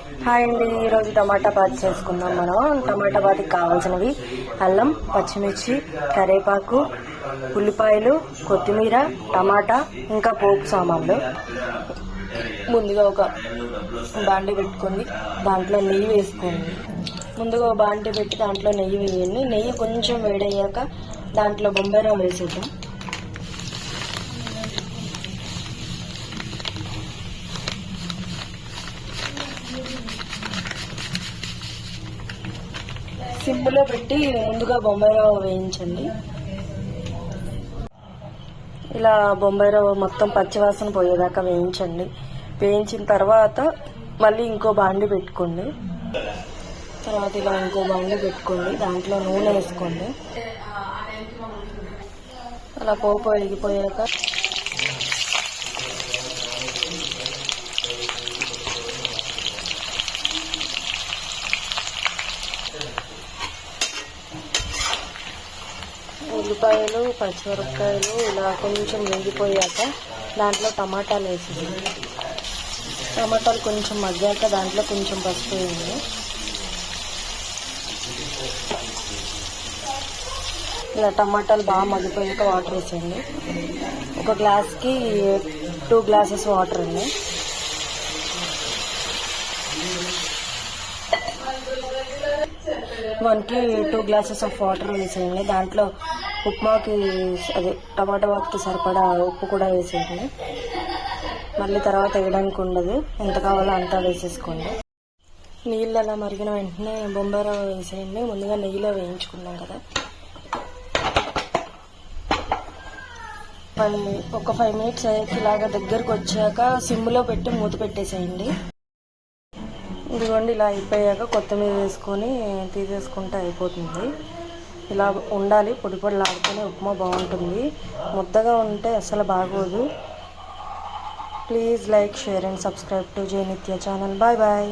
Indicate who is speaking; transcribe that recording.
Speaker 1: Hi అండి, ఈరోజు టమాటా bath చేసుకుందాం. మనం టమాటా బాత్కి కావాల్సినవి అల్లం, పచ్చిమిర్చి, కరివేపాకు, ఉల్లిపాయలు, కొత్తిమీర, టమాటా, ఇంకా పోపు సామాన్లు. ముందుగా ఒక బాండి పెట్టుకొని దాంట్లో నెయ్యి వేసుకోండి. ముందుగా బాండి పెట్టి దాంట్లో నెయ్యి వేయండి. నెయ్యి కొంచెం వేడయ్యాక దాంట్లో బొంబాయి రవ్వ వేసేద్దాం. సిమ్లో పెట్టి ముందుగా బొంబాయి రవ్వ వేయించండి. ఇలా బొంబాయి రవ్వ మొత్తం పచ్చివాసన పోయేదాకా వేయించండి. వేయించిన తర్వాత మళ్ళీ ఇంకో బాండి పెట్టుకోండి. తర్వాత ఇలా ఇంకో బాండి పెట్టుకోండి. దాంట్లో నూనె వేసుకోండి. అలా పోపు వేగిపోయాక ఉల్లిపాయలు, పచ్చిమిరపకాయలు ఇలా కొంచెం వేగిపోయాక దాంట్లో టమాటాలు వేసేయండి. టమాటాలు కొంచెం మగ్గాక దాంట్లో కొంచెం పసుపు వేయండి. ఇలా టమాటాలు బాగా మగ్గిపోయాక వాటర్ వేసేయండి. ఒక గ్లాస్కి 2 గ్లాసెస్ వాటర్ అండి. వన్కి 2 గ్లాసెస్ ఆఫ్ వాటర్ వేసేయండి. దాంట్లో ఉప్మాకి టమాటా బాత్కి సరిపడా ఉప్పు కూడా వేసేయండి. మళ్ళీ తర్వాత వేయడానికి ఉండదు, ఎంత కావాలో అంతా వేసేసుకోండి. నీళ్ళు అలా మరిగిన వెంటనే బొంబాయి రవ్వ వేసేయండి. ముందుగా నెయ్యిలో వేయించుకున్నాం కదా. ఒక 5 మినిట్స్ అయ్యాక ఇలాగా దగ్గరకు వచ్చాక సిమ్లో పెట్టి మూత పెట్టేసేయండి. ఇదిగోండి, ఇలా అయిపోయాక కొత్తిమీర వేసుకొని తీసేసుకుంటే అయిపోతుంది. ఇలా ఉండాలి, పొడి పొడిలాడుతూనే ఉప్మా బాగుంటుంది. ముద్దగా ఉంటే అసలు బాగోదు. Please like, share and subscribe to జై నిత్య ఛానల్. Bye bye.